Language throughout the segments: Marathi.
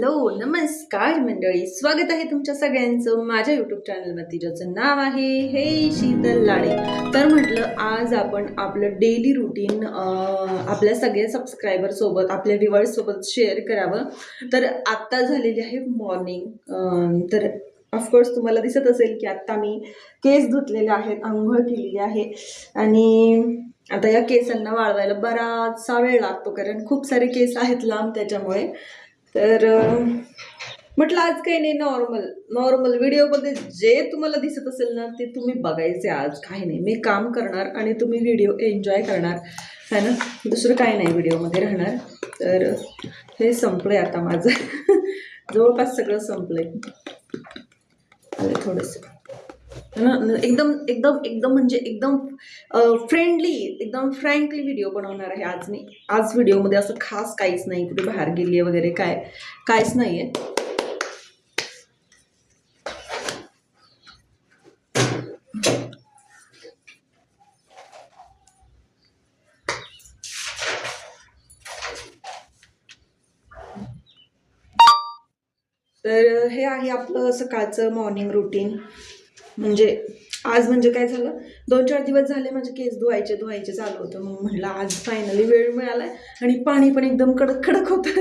हॅलो नमस्कार मंडळी, स्वागत आहे तुमच्या सगळ्यांचं माझ्या यूट्यूब चॅनलवरती, ज्याचं नाव आहे हे शीतल लाडे. तर म्हटलं आज आपण आपलं डेली रुटीन आपल्या सगळ्या सबस्क्रायबर सोबत, आपल्या व्ह्युअर्स सोबत शेअर करावं. तर आत्ता झालेली आहे मॉर्निंग. तर ऑफकोर्स तुम्हाला दिसत असेल की आत्ता मी केस धुतलेले आहेत, आंघोळ केलेली आहे आणि आता या केसांना वाळवायला बराचसा वेळ लागतो, कारण खूप सारे केस आहेत लांब त्याच्यामुळे. तर म्हटलं आज काही नाही, नॉर्मल व्हिडिओमध्ये जे तुम्हाला दिसत असेल ना ते तुम्ही बघायचे. आज काही नाही, मी काम करणार आणि तुम्ही व्हिडिओ एन्जॉय करणार है ना, दुसरं काही नाही व्हिडिओमध्ये राहणार. तर हे संपलंय आता माझं जवळपास सगळं संपलंय. थोडंसं एकदम एकदम एकदम म्हणजे एकदम फ्रेंडली, एकदम फ्रँकली व्हिडिओ बनवणार आहे आज मी. आज व्हिडिओमध्ये असं खास काहीच नाही, कुठे बाहेर गेली आहे वगैरे काहीच नाही आहे. तर हे आहे आपलं सकाळचं मॉर्निंग रुटीन. म्हणजे आज म्हणजे काय झालं, 2-4 दिवस झाले माझे केस धुवायचे चालू होतं. मग म्हटलं आज फायनली वेळ मिळाला आणि पाणी पण एकदम कडक कडक होतं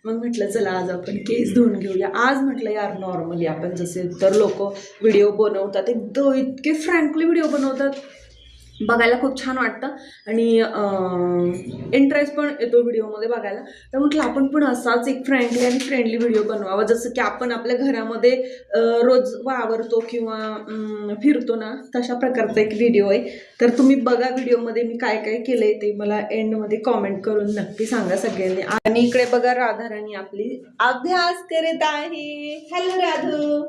मग म्हटलं चला आज आपण केस धुवून घेऊया. आज म्हटलं यार नॉर्मली आपण जसे तर लोक व्हिडिओ बनवतात, एकदम इतके फ्रँकली व्हिडिओ बनवतात, बघायला खूप छान वाटतं आणि इंटरेस्ट पण येतो व्हिडिओमध्ये बघायला. तर म्हटलं आपण पण असाच एक फ्रँकली आणि फ्रेंडली व्हिडिओ बनवावा, जसं की आपण आपल्या घरामध्ये रोज वावरतो किंवा फिरतो ना, तशा प्रकारचा एक व्हिडिओ आहे. तर तुम्ही बघा व्हिडिओमध्ये मी काय काय केलंय ते मला एंडमध्ये कॉमेंट करून नक्की सांगा सगळ्यांनी. आणि इकडे बघा राधाराणी आपली अभ्यास करत आहे. हॅलो राधू.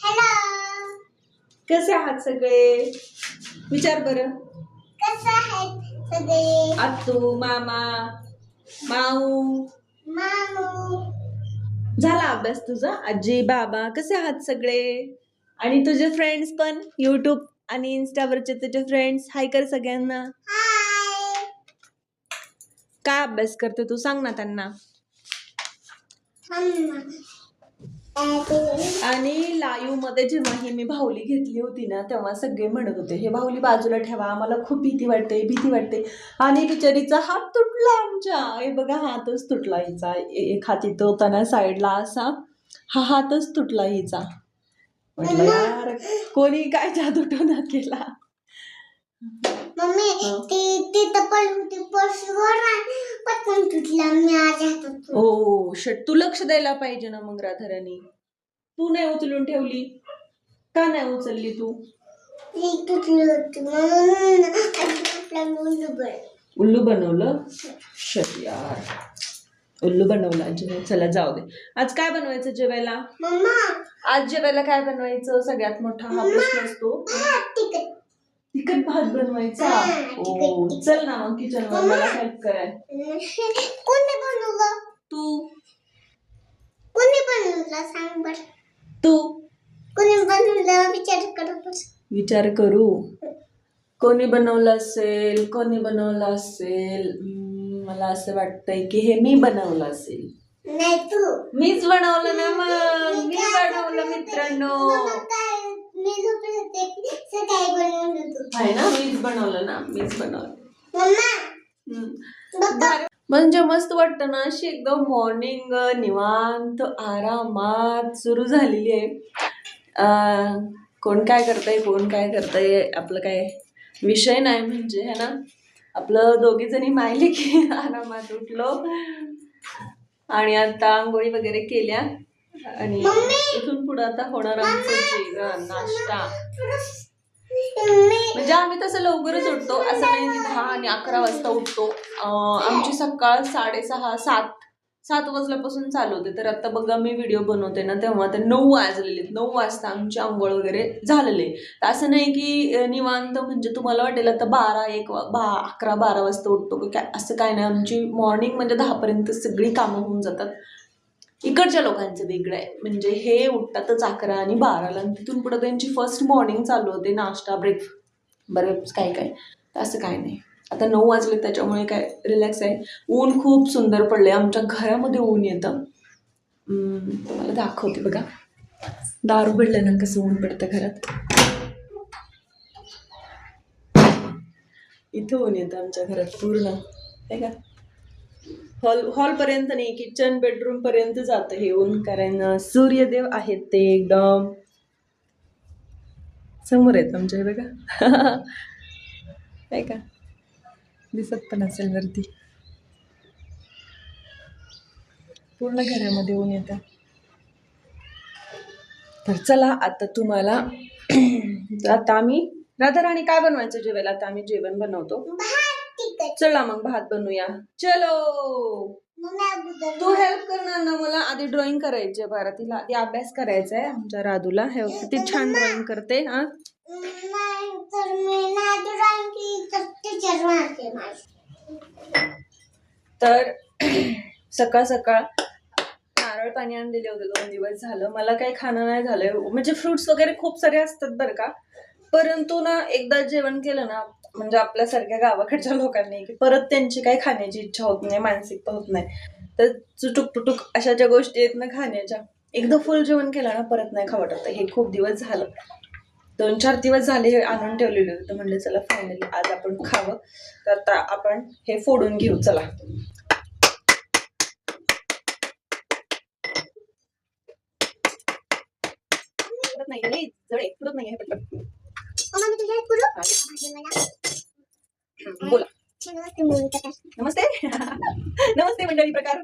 हॅलो, कसे आहात सगळे? विचार बरं. कसं आहेत सगळे? आत्तू, मामा, माऊ. मामू. झाला अभ्यास तुझा? आजी, बाबा कसे आहात सगळे? आणि तुझे फ्रेंड्स पण, यूट्यूब आणि इन्स्टावरचे तुझे फ्रेंड्स, हाय कर सगळ्यांना. हाय. काय अभ्यास करते तू, सांग ना त्यांना. आणि लाईव्ह मध्ये जेव्हा हे मी बाहुली घेतली होती ना, तेव्हा सगळे म्हणत होते हे बाहुली बाजूला ठेवा, आम्हाला खूप भीती वाटते. आणि बिचारीचा हात तुटला आमच्या. हे बघा हातच तुटला हिचा, एक हात इथं होता ना साईडला असा, हा हातच तुटला हिचा. म्हटलं यार कोणी काय जादूटोना केला. मम्मी ती तपल होती पर्सवर पटकन तुटला माझ्या हातात. ओ शट, तू लक्ष द्यायला पाहिजे ना मग राधाराणी. तू नाही उचलून ठेवली का? नाही उचलली तू? तुटली होती म्हणून उल्लू बनवलं. शट यार, उल्लू बनवला जेवायला. चला जाऊ दे. आज काय बनवायचं जेवायला? मम्मा आज जेवायला काय बनवायचं? सगळ्यात मोठा हा प्रश्न असतो. तिखट भात बनवायचा. ओ चल ना मग किचन वर मला हेल्प कराय. कोणी बनवलं? तू. कोणी बनवलं सांग बर. तू. कोणी बनवलं विचार करू. कोणी बनवलं असेल? मला असं वाटतंय की हे मी बनवलं असेल. नाही तू. मीच बनवलं ना मग. मी बनवलं मित्रांनो. मी झोपले होते सकाळी बनवलं तू. आहे ना, मीच बनवलं. मम्मा म्हणजे मस्त वाटतं ना, अशी एकदम मॉर्निंग निवांत आरामात सुरू झालेली आहे. कोण काय करतंय आपलं काय विषय नाही, म्हणजे है ना. आपलं दोघी जणी मायले की आरामात उठलो आणि आता आंघोळी वगैरे केल्या आणि इथून पुढे आता होणार आमचं जेवण, नाश्ता. म्हणजे आम्ही तसं लवकरच उठतो, असं नाही की 10 आणि 11 वाजता उठतो. आमची सकाळ 6:30-7 वाजल्यापासून चालू होते. तर आता बघा मी व्हिडिओ बनवते ना, तेव्हा ते 9 वाजलेले. 9 वाजता आमची आंघोळ वगैरे झालेले. तर असं नाही की निवांत, म्हणजे तुम्हाला वाटेल आता 11-12 वाजता उठतो की काय, असं काय नाही. आमची मॉर्निंग म्हणजे 10 पर्यंत सगळी कामं होऊन जातात. इकडच्या लोकांचं वेगळं आहे, म्हणजे हे उठतातच 11 आणि 12ला आणि तिथून पुढे त्यांची फर्स्ट मॉर्निंग चालू होते, नाश्ता बरेच काय. असं काय नाही. आता 9 वाजले त्याच्यामुळे काय रिलॅक्स आहे. ऊन खूप सुंदर पडले, आमच्या घरामध्ये ऊन येतं. तुम्हाला दाखवते बघा, दार उघडलं ना कसं ऊन पडतं घरात. इथं ऊन येतं आमच्या घरात पूर्ण, आहे का. हॉल पर्यंत नाही, किचन बेडरूम पर्यंत जातं हे ऊन, कारण सूर्यदेव आहेत ते एकदम समोर आहेत आमच्या, हे बघा. आहे का, दिसत पण असेल वरती. पूर्ण घरामध्ये ऊन येतं. तर चला आता तुम्हाला आता आम्ही राधा राणी काय बनवायचं जेवायला, आता आम्ही जेवण बनवतो. चला मग भात बनवूया. चलो, तू हेल्प करणार ना मला. आधी ड्रॉइंग करायची आहे बरं, तिला आधी अभ्यास करायचा आहे आमच्या राधूला. हे किती छान ड्रॉइंग करते. हा तर सकाळ सकाळ नारळ पाणी आणलेले होते 2 दिवस झालं. मला काही खाणं नाही झालंय, म्हणजे फ्रुट्स वगैरे खूप सारे असतात बरं का, परंतु ना एकदा जेवण केलं ना, म्हणजे आपल्यासारख्या गावाकडच्या लोकांनी, की परत त्यांची काही खाण्याची इच्छा होत नाही, मानसिकता होत नाही. तर चुटुक अशा ज्या गोष्टी आहेत ना खाण्याच्या, एकदा फुल जेवण केलं ना परत नाही खावं वाटत. हे खूप दिवस झालं, 2-4 दिवस झाले हे आणून ठेवलेले होते. म्हणलं चला फायनली आज आपण खावं. तर आता आपण हे फोडून घेऊ. चला, नाही जळे पुरत नाही आहे. बोला. नमस्ते. नमस्ते मंडळी. प्रकार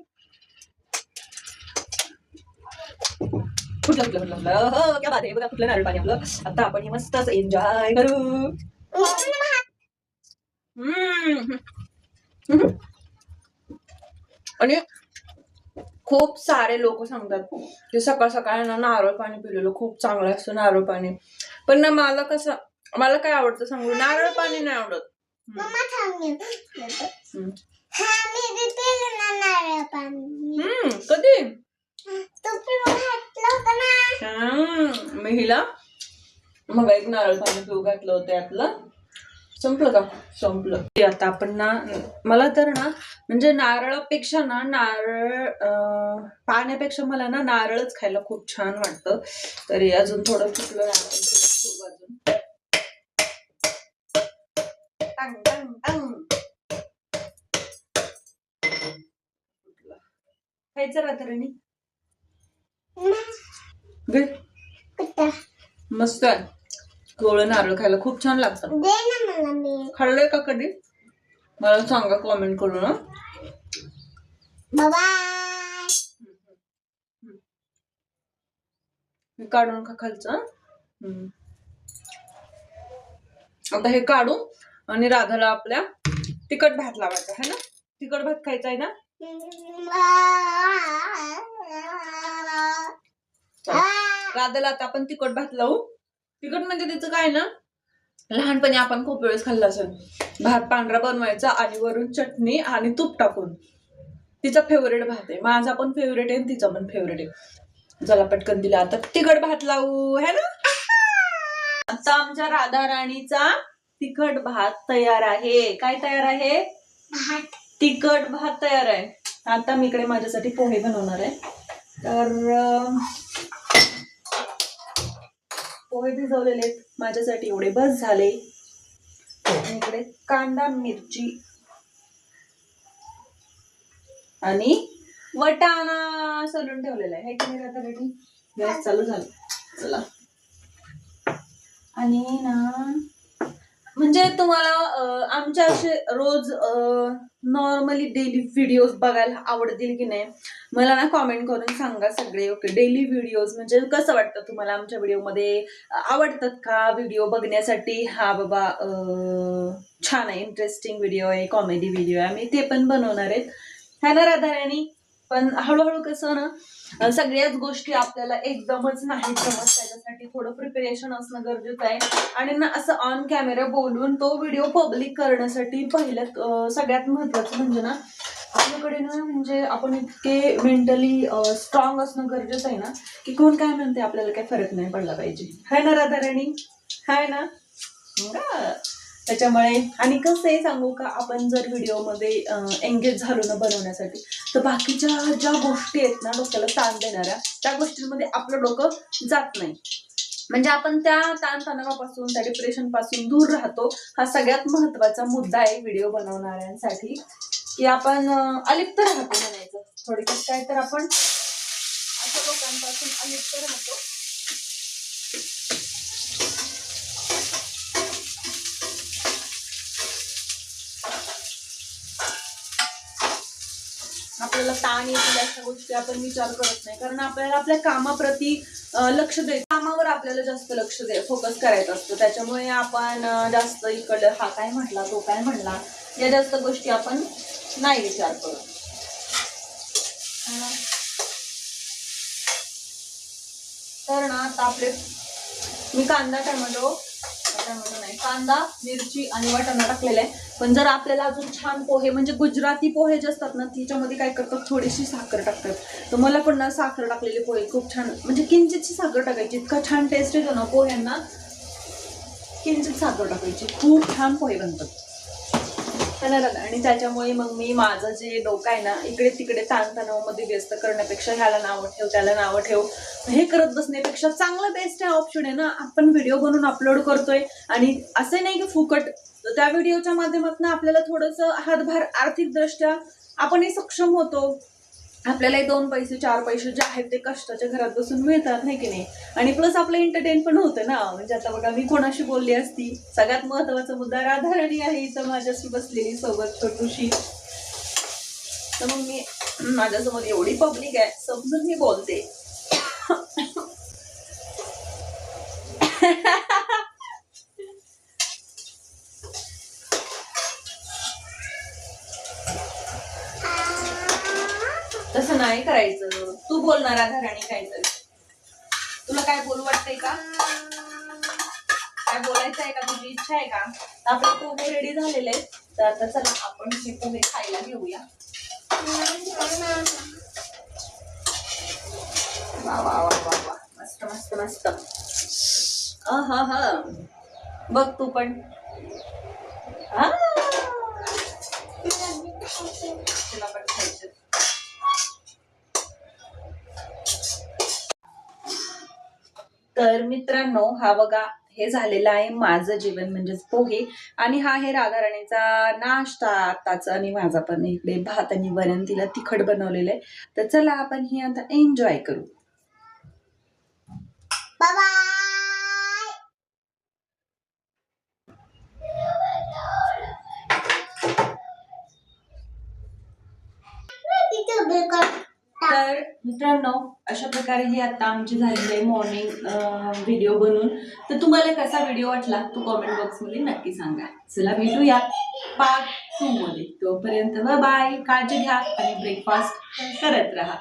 कुठलं हो, क्या बात आहे. बघा कुठलं नारळ पाणी आपलं. आता आपण हे मस्त असं एन्जॉय करू. आणि खूप सारे लोक सांगतात की सकाळ सकाळ ना नारळ पाणी पिलेलं खूप चांगलं असतं नारळ पाणी. पण ना मला कसं, मला काय आवडतं सांगू, नारळ पाणी नाही आवडत. कधी मी हिला मग एक नारळ पाणी पिऊ घातलं होतं यातलं. संपलं का? संपलं. आता आपण ना, मला तर ना म्हणजे नारळापेक्षा ना पाण्यापेक्षा मला ना नारळच खायला खूप छान वाटतं. तरी अजून थोडं फुटलं अजून. खायचं रात्री मस्त आहे. कोवळं नारळ खायला खूप छान लागतं. खाल्लंय का कधी? मला सांगा कॉमेंट करून. काढून का खालचं. आता हे काढू आणि राधाला आपल्या तिखट भात लावायचा आहे ना. तिखट भात खायचा आहे ना. राधाला आता आपण तिखट भात लावू. तिखट म्हणजे तिचं काय ना, लहानपणी आपण खूप वेळेस खाल्लं असेल. भात पांढरा बनवायचा आणि वरून चटणी आणि तूप टाकून. तिचा फेवरेट भात आहे. माझा पण फेवरेट आहे, तिचा पण फेवरेट आहे. चला पटकन दिला आता तिखट भात लावू है ना. आता आमच्या राधा राणीचा तिखट भात तयार आहे. काय तयार आहे? तिखट भात तयार आहे. आता मी इकडे माझ्यासाठी पोहे बनवणार आहे. तर पोहे भिजवलेले माझ्यासाठी एवढे बस झाले. इकडे कांदा मिरची आणि वटाणा सोलून ठेवलेला आहे. की नाही आता रेडी. गॅस चालू झाला. चला. आणि ना म्हणजे तुम्हाला आमच्या असे रोज नॉर्मली डेली व्हिडिओज बघायला आवडतील की नाही मला ना कॉमेंट करून सांगा सगळे. ओके, डेली व्हिडिओज म्हणजे कसं वाटतं तुम्हाला, आमच्या व्हिडिओमध्ये आवडतात का व्हिडिओ बघण्यासाठी? हा बाबा छान आहे, इंटरेस्टिंग व्हिडिओ आहे, कॉमेडी व्हिडिओ आहे, आम्ही ते पण बनवणार आहेत है ना राधा राणी. पण हळूहळू कसं ना सगळ्याच गोष्टी आपल्याला एकदमच नाही जमत, त्याच्यासाठी थोडं प्रिपरेशन असणं गरजेचं आहे. आणि ना असं ऑन कॅमेरा बोलून तो व्हिडिओ पब्लिक करण्यासाठी पहिलं सगळ्यात महत्वाचं म्हणजे ना आपल्याकडे ना म्हणजे आपण इतके मेंटली स्ट्रॉंग असणं गरजेचं आहे ना की कोण काय म्हणते आपल्याला काही फरक नाही पडला पाहिजे है ना राधा राणी. हाय ना. त्याच्यामुळे आणि कसं आहे सांगू का, आपण जर व्हिडिओमध्ये एंगेज झालो ना बनवण्यासाठी, तर बाकीच्या ज्या गोष्टी आहेत ना डोक्याला ताण देणाऱ्या, त्या गोष्टींमध्ये आपलं डोकं जात नाही. म्हणजे आपण त्या ताणतणावापासून, त्या डिप्रेशन पासून दूर राहतो. हा सगळ्यात महत्वाचा मुद्दा आहे व्हिडिओ बनवणाऱ्यांसाठी, की आपण अलिप्त राहतो म्हणायचं. थोडक्यात काय तर आपण अशा लोकांपासून अलिप्त राहतो. आपल्याला ताण येतील अशा गोष्टी आपण विचार करत नाही, कारण आपल्याला आपल्या कामाप्रती लक्ष द्यायचं, कामावर आपल्याला जास्त लक्ष फोकस करायचं असतं. त्याच्यामुळे आपण जास्त इकडं हा काय म्हटला, तो काय म्हणला, या जास्त गोष्टी आपण नाही विचार करत. तर ना आता आपले मी कांदा टोमॅटो नाही, कांदा मिरची आणि वाटाणा टाकलेला आहे. पण जर आपल्याला अजून छान पोहे, म्हणजे गुजराती पोहे जे असतात ना, त्याच्यामध्ये काय करतात, थोडीशी साखर टाकतात. तर मला पण ना साखर टाकलेले पोहे खूप छान, म्हणजे किंचितची साखर टाकायची, इतका छान टेस्ट येतो ना पोह्यांना. किंचित साखर टाकायची, खूप छान पोहे बनतात. आणि त्याच्यामुळे मग मी माझं जे डोकं आहे ना इकडे तिकडे ताणतणावामध्ये व्यस्त करण्यापेक्षा, ह्याला नावं ठेव त्याला नावं ठेव हे करत बसण्यापेक्षा, चांगला बेस्ट आहे ऑप्शन आहे ना. आपण व्हिडिओ बनवून अपलोड करतोय आणि असं नाही की फुकट, त्या व्हिडिओच्या माध्यमातून आपल्याला थोडंसं हातभार आर्थिक दृष्ट्या आपणही सक्षम होतो. आपल्याला 2 पैसे 4 पैसे जे आहेत ते कष्टाच्या घरात बसून मिळतात, नाही की नाही. आणि प्लस आपलं एंटरटेन पण होतं ना. म्हणजे आता बघा मी कोणाशी बोलली असती, सगळ्यात महत्वाचा मुद्दा राधाराणी आहे इथं माझ्याशी बसलेली सोबत छोटूशी. तर मग मी माझ्यासमोर एवढी पब्लिक आहे समजून मी बोलते. तसं नाही करायचं. तू बोलणार राधाराणी काहीतरी, तुला काय बोलू वाटतंय का, काय बोलायचं आहे का, तुझी इच्छा आहे का. आपले पोहे रेडी झालेले आहेत, तर आता चला आपण हे पोहे खायला घेऊया. वा वा वा वा वा, मस्त मस्त मस्त. हा हा, बघ तू पण. तुला पण खायचं. तर मित्रांनो, हा बघा हे झालेलं आहे माझं जेवण, म्हणजेच पोहे. आणि हा आहे राधाराणीचा नाश्ता आताचा, आणि माझा पण इकडे भात आणि वरण तिला तिखट बनवलेलं आहे. तर चला आपण ही आता एन्जॉय करू. बाय. तर मित्रांनो, अशा प्रकारे ही आता आमची झालेली आहे मॉर्निंग व्हिडिओ बनवून. तर तुम्हाला कसा व्हिडिओ वाटला तो कॉमेंट बॉक्स मध्ये नक्की सांगा. चला भेटूया पार्ट 2 मध्ये. तोपर्यंत बाय, काळजी घ्या आणि ब्रेकफास्ट करत राहा.